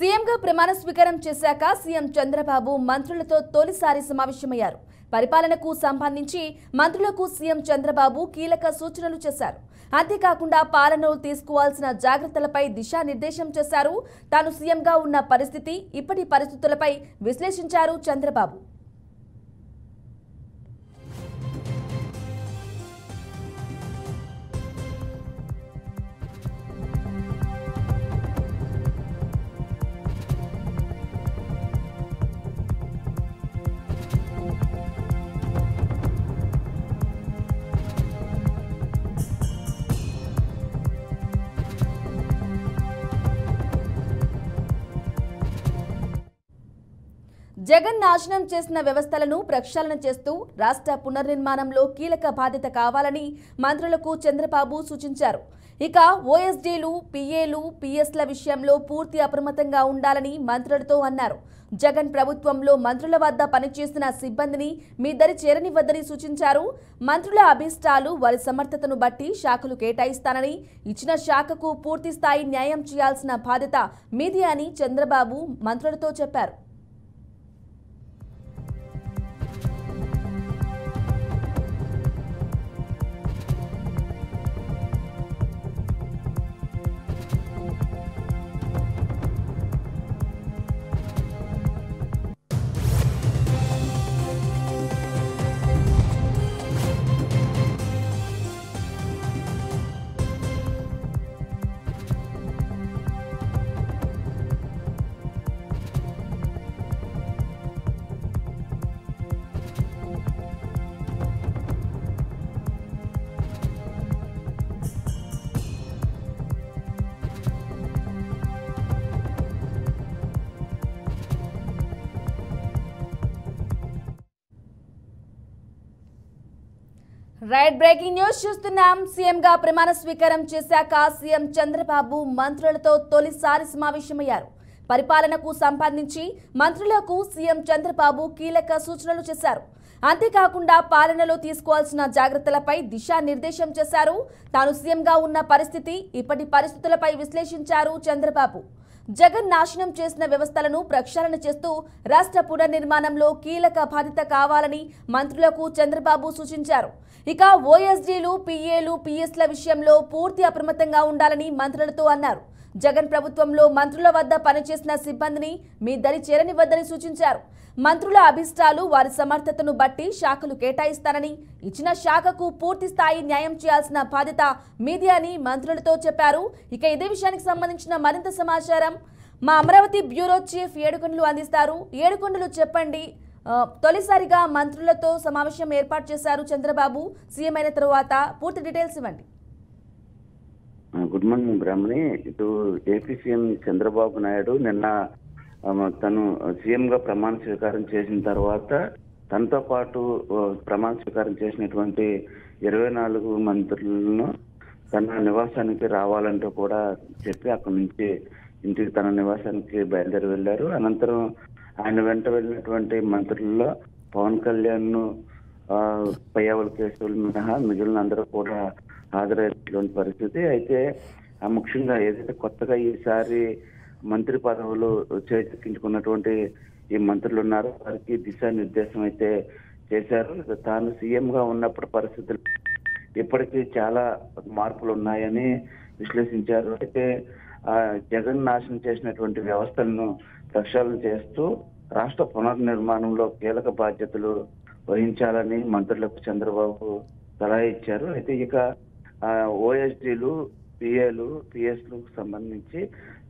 సీఎంగా ప్రమాణ స్వీకారం చేశాక సీఎం చంద్రబాబు మంత్రులతో తొలిసారి సమావేశమయ్యారు. పరిపాలనకు సంబంధించి మంత్రులకు సీఎం చంద్రబాబు కీలక సూచనలు చేశారు. అంతేకాకుండా పాలనలో తీసుకోవాల్సిన జాగ్రత్తలపై దిశానిర్దేశం చేశారు. తాను సీఎంగా ఉన్న పరిస్థితి, ఇప్పటి పరిస్థితులపై విశ్లేషించారు చంద్రబాబు. జగన్ నాశనం చేసిన వ్యవస్థలను ప్రక్షాళన చేస్తూ రాష్ట్ర పునర్నిర్మాణంలో కీలక బాధ్యత కావాలని మంత్రులకు చంద్రబాబు సూచించారు. ఇక ఓఎస్డీలు, పీఏలు, పీఎస్ల విషయంలో పూర్తి అప్రమత్తంగా ఉండాలని మంత్రులతో అన్నారు. జగన్ ప్రభుత్వంలో మంత్రుల వద్ద పనిచేసిన సిబ్బందిని మీ దరి చేరనివ్వద్దని సూచించారు. మంత్రుల అభిష్టాలు, వారి సమర్థతను బట్టి శాఖలు కేటాయిస్తానని, ఇచ్చిన శాఖకు పూర్తి స్థాయి న్యాయం చేయాల్సిన బాధ్యత మీది అని చంద్రబాబు మంత్రులతో చెప్పారు. రైట్, బ్రేకింగ్ న్యూస్ చూస్తున్నాం. సీఎంగా ప్రమాణ స్వీకారం చేశాక సీఎం చంద్రబాబు మంత్రులతో తొలిసారి సమావేశమయ్యారు. పరిపాలనకు సంబంధించి మంత్రులకు సీఎం చంద్రబాబు కీలక సూచనలు చేశారు. అంతేకాకుండా పాలనలో తీసుకోవాల్సిన జాగ్రత్తలపై దిశానిర్దేశం చేశారు. తాను సీఎంగా ఉన్న పరిస్థితి, ఇప్పటి పరిస్థితులపై విశ్లేషించారు చంద్రబాబు. జగన్ నాశనం చేసిన వ్యవస్థలను ప్రక్షాళన చేస్తూ రాష్ట్ర పునర్నిర్మాణంలో కీలక బాధ్యత కావాలని మంత్రులకు చంద్రబాబు సూచించారు. ఇక ఓఎస్డీలు, పీఏలు, పీఎస్ల విషయంలో పూర్తి అప్రమత్తంగా ఉండాలని మంత్రులతో అన్నారు. జగన్ ప్రభుత్వంలో మంత్రుల వద్ద పనిచేసిన సిబ్బందిని మీ దరి చేరనివ్వద్దని సూచించారు. మంత్రుల అభిష్టాలు, వారి సమర్థతను బట్టి శాఖలు కేటాయిస్తానని, ఇచ్చిన శాఖకు పూర్తి స్థాయి న్యాయం చేయాల్సిన బాధ్యత మీది అని మంత్రులతో చెప్పారు. ఇక ఇదే విషయానికి సంబంధించిన మరింత సమాచారం మా అమరావతి బ్యూరో చీఫ్ ఏడుకొండలు అందిస్తారు. ఏడుకొండలు, చెప్పండి, తొలిసారిగా మంత్రులతో సమావేశం ఏర్పాటు చేశారు చంద్రబాబు. సీఎం అయిన తరువాత పూర్తి డీటెయిల్స్ ఇవ్వండి. గుడ్ మార్నింగ్ బ్రాహ్మణి. ఇటు ఏపీ సీఎం చంద్రబాబు నాయుడు నిన్న తను సీఎంగా ప్రమాణ స్వీకారం చేసిన తర్వాత తనతో పాటు ప్రమాణ స్వీకారం చేసినటువంటి 24 మంత్రులను తన నివాసానికి రావాలంటూ కూడా చెప్పి అక్కడి నుంచి ఇంటికి తన నివాసానికి బయలుదేరి వెళ్ళారు. అనంతరం ఆయన వెంట వెళ్ళినటువంటి మంత్రుల్లో పవన్ కళ్యాణ్, పయ్యావుల కేశవులు మినహా మిగిలిన అందరూ కూడా హాజరయ్యేటువంటి పరిస్థితి. అయితే ముఖ్యంగా ఏదైతే కొత్తగా ఈసారి మంత్రి పదవులు చేజిక్కించుకున్నటువంటి ఈ మంత్రులు ఉన్నారో వారికి దిశానిర్దేశం అయితే చేశారు. తాను సీఎంగా ఉన్నప్పుడు పరిస్థితులు ఇప్పటికీ చాలా మార్పులు ఉన్నాయని విశ్లేషించారు. అయితే జగన్ నాశనం చేసినటువంటి వ్యవస్థలను ప్రక్షాళన చేస్తూ రాష్ట్ర పునర్నిర్మాణంలో కీలక బాధ్యతలు వహించాలని మంత్రులకు చంద్రబాబు సలహా ఇచ్చారు. అయితే ఇక ఓఎస్డీలు, పిఏలు, పిఎస్లకు సంబంధించి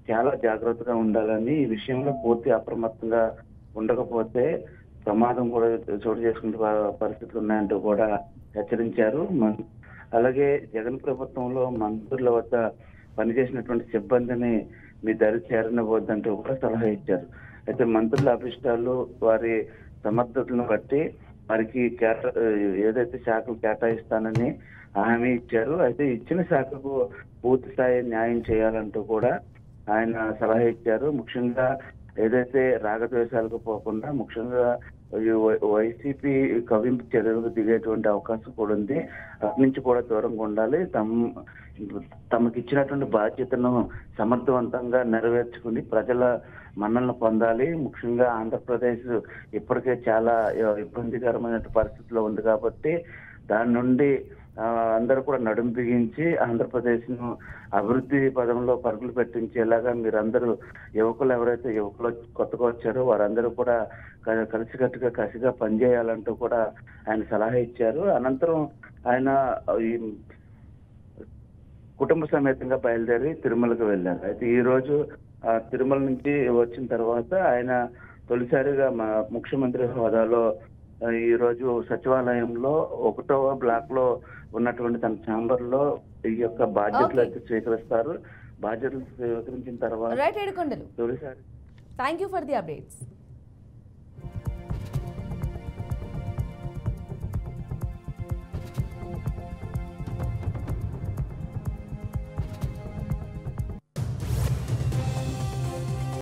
చాలా జాగ్రత్తగా ఉండాలని, ఈ విషయంలో పూర్తి అప్రమత్తంగా ఉండకపోతే ప్రమాదం కూడా చోటు చేసుకునే పరిస్థితులు ఉన్నాయంటూ కూడా హెచ్చరించారు. అలాగే జగన్ ప్రభుత్వంలో మంత్రుల వద్ద పనిచేసినటువంటి సిబ్బందిని మీ దరి చేరనివ్వద్దంటూ కూడా సలహా ఇచ్చారు. అయితే మంత్రుల అభిష్టాలు, వారి సమర్థతలను బట్టి వారికి ఏదైతే శాఖలు కేటాయిస్తానని హామీ ఇచ్చారు. అయితే ఇచ్చిన శాఖకు పూర్తి స్థాయి న్యాయం చేయాలంటూ కూడా ఆయన సలహా ఇచ్చారు. ముఖ్యంగా ఏదైతే రాగద్వేషాలకు పోకుండా ముఖ్యంగా వైసీపీ కవింపు చర్యలకు దిగేటువంటి అవకాశం కూడా ఉంది. అటు నుంచి కూడా దూరంగా ఉండాలి. తమకి ఇచ్చినటువంటి బాధ్యతను సమర్థవంతంగా నెరవేర్చుకుని ప్రజల మన్ననలు పొందాలి. ముఖ్యంగా ఆంధ్రప్రదేశ్ ఇప్పటికే చాలా ఇబ్బందికరమైన పరిస్థితిలో ఉంది కాబట్టి దాని నుండి అందరూ కూడా నడుం బిగించి ఆంధ్రప్రదేశ్ ను అభివృద్ధి పదంలో పరుగులు పెట్టించేలాగా మీరందరూ ఎవరైతే యువకులు కొత్తగా వచ్చారో వారందరూ కూడా కలిసికట్టుగా కసిగా పనిచేయాలంటూ కూడా ఆయన సలహా ఇచ్చారు. అనంతరం ఆయన ఈ కుటుంబ సమేతంగా బయలుదేరి తిరుమలకు వెళ్ళారు. అయితే ఈ రోజు తిరుమల నుంచి వచ్చిన తర్వాత ఆయన తొలిసారిగా ముఖ్యమంత్రి హోదాలో ఈ రోజు సచివాలయంలో 1వ బ్లాక్ లో ఉన్నటువంటి తన ఛాంబర్ లో ఈ యొక్క బాధ్యతలు అయితే స్వీకరిస్తారు. బాధ్యతలు స్వీకరించిన తర్వాత రైట్ ఏడుకొండలు, తొలిసారి thank you for the updates.